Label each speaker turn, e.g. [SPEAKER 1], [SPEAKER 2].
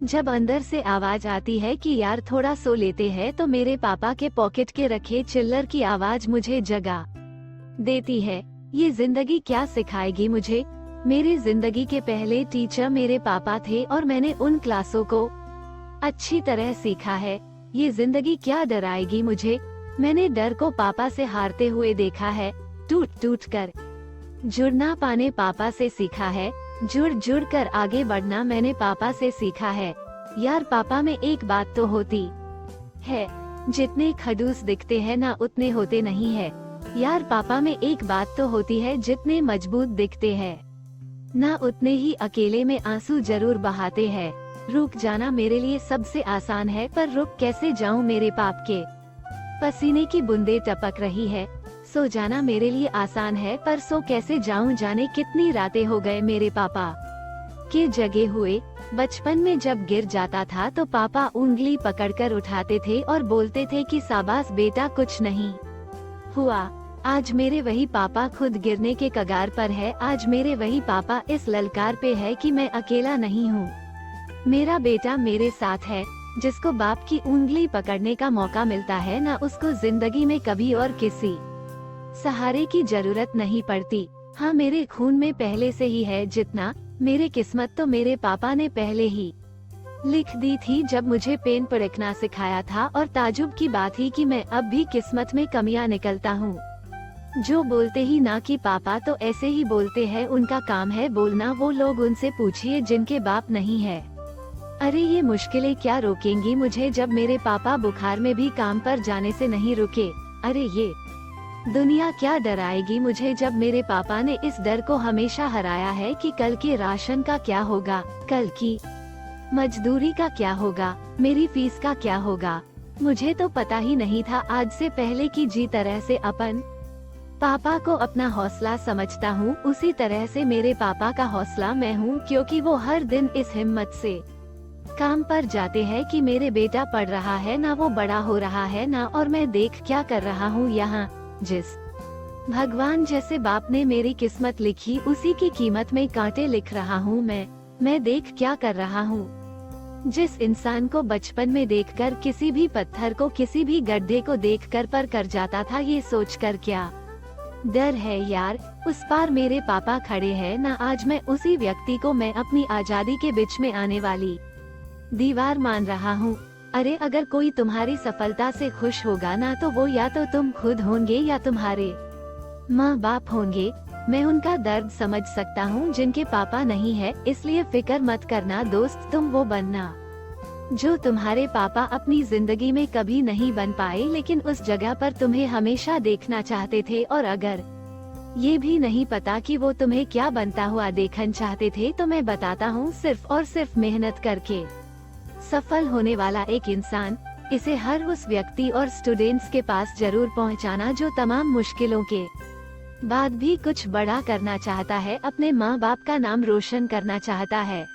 [SPEAKER 1] जब अंदर से आवाज आती है कि यार थोड़ा सो लेते हैं, तो मेरे पापा के पॉकेट के रखे चिल्लर की आवाज मुझे जगा देती है। ये जिंदगी क्या सिखाएगी मुझे। मेरी जिंदगी के पहले टीचर मेरे पापा थे और मैंने उन क्लासों को अच्छी तरह सीखा है। ये जिंदगी क्या डराएगी मुझे। मैंने डर को पापा से हारते हुए देखा है। टूट टूट कर जुड़ना पाने पापा से सीखा है। जुड़ जुड़ कर आगे बढ़ना मैंने पापा से सीखा है। यार पापा में एक बात तो होती है, जितने खड़ूस दिखते हैं ना उतने होते नहीं है। यार पापा में एक बात तो होती है, जितने मजबूत दिखते हैं ना उतने ही अकेले में आंसू जरूर बहाते हैं। रुक जाना मेरे लिए सबसे आसान है, पर रुक कैसे जाऊं मेरे पाप के पसीने की बूंदें टपक रही है। सो जाना मेरे लिए आसान है, पर सो कैसे जाऊं, जाने कितनी रातें हो गए मेरे पापा के जगे हुए। बचपन में जब गिर जाता था तो पापा उंगली पकड़कर उठाते थे और बोलते थे कि शाबाश बेटा, कुछ नहीं हुआ। आज मेरे वही पापा खुद गिरने के कगार पर है। आज मेरे वही पापा इस ललकार पे है कि मैं अकेला नहीं हूँ। मेरा बेटा मेरे साथ है। जिसको बाप की उंगली पकड़ने का मौका मिलता है ना, उसको जिंदगी में कभी और किसी सहारे की जरूरत नहीं पड़ती। हाँ, मेरे खून में पहले से ही है जितना। मेरे किस्मत तो मेरे पापा ने पहले ही लिख दी थी जब मुझे पेन पढ़ना सिखाया था। और ताजुब की बात ही कि मैं अब भी किस्मत में कमियां निकलता हूँ। जो बोलते ही ना कि पापा तो ऐसे ही बोलते हैं, उनका काम है बोलना। वो लोग उनसे पूछिए जिनके बाप नहीं है। अरे ये मुश्किलें क्या रोकेंगी मुझे, जब मेरे पापा बुखार में भी काम पर जाने से नहीं रुके। अरे ये दुनिया क्या डराएगी मुझे, जब मेरे पापा ने इस डर को हमेशा हराया है कि कल के राशन का क्या होगा, कल की मजदूरी का क्या होगा, मेरी फीस का क्या होगा। मुझे तो पता ही नहीं था आज से पहले कि जी तरह से अपन पापा को अपना हौसला समझता हूँ, उसी तरह से मेरे पापा का हौसला मैं हूँ। क्योंकि वो हर दिन इस हिम्मत से काम पर जाते हैं कि मेरे बेटा पढ़ रहा है ना, वो बड़ा हो रहा है ना, और मैं देख क्या कर रहा हूँ यहाँ। जिस भगवान जैसे बाप ने मेरी किस्मत लिखी, उसी की कीमत में कांटे लिख रहा हूँ मैं देख क्या कर रहा हूँ। जिस इंसान को बचपन में देखकर किसी भी पत्थर को, किसी भी गड्ढे को देखकर पर कर जाता था, ये सोचकर क्या डर है यार। उस पार मेरे पापा खड़े हैं ना, आज मैं उसी व्यक्ति को मैं अपनी आजादी के बीच में आने वाली दीवार मान रहा हूँ। अरे अगर कोई तुम्हारी सफलता से खुश होगा ना, तो वो या तो तुम खुद होंगे या तुम्हारे माँ बाप होंगे। मैं उनका दर्द समझ सकता हूँ जिनके पापा नहीं है, इसलिए फिक्र मत करना दोस्त, तुम वो बनना जो तुम्हारे पापा अपनी जिंदगी में कभी नहीं बन पाए, लेकिन उस जगह पर तुम्हें हमेशा देखना चाहते थे। और अगर ये भी नहीं पता कि वो तुम्हें क्या बनता हुआ देखना चाहते थे, तो मैं बताता हूँ, सिर्फ और सिर्फ मेहनत करके सफल होने वाला एक इंसान, इसे हर उस व्यक्ति और स्टूडेंट्स के पास जरूर पहुंचाना जो तमाम मुश्किलों के बाद भी कुछ बड़ा करना चाहता है, अपने माँ बाप का नाम रोशन करना चाहता है।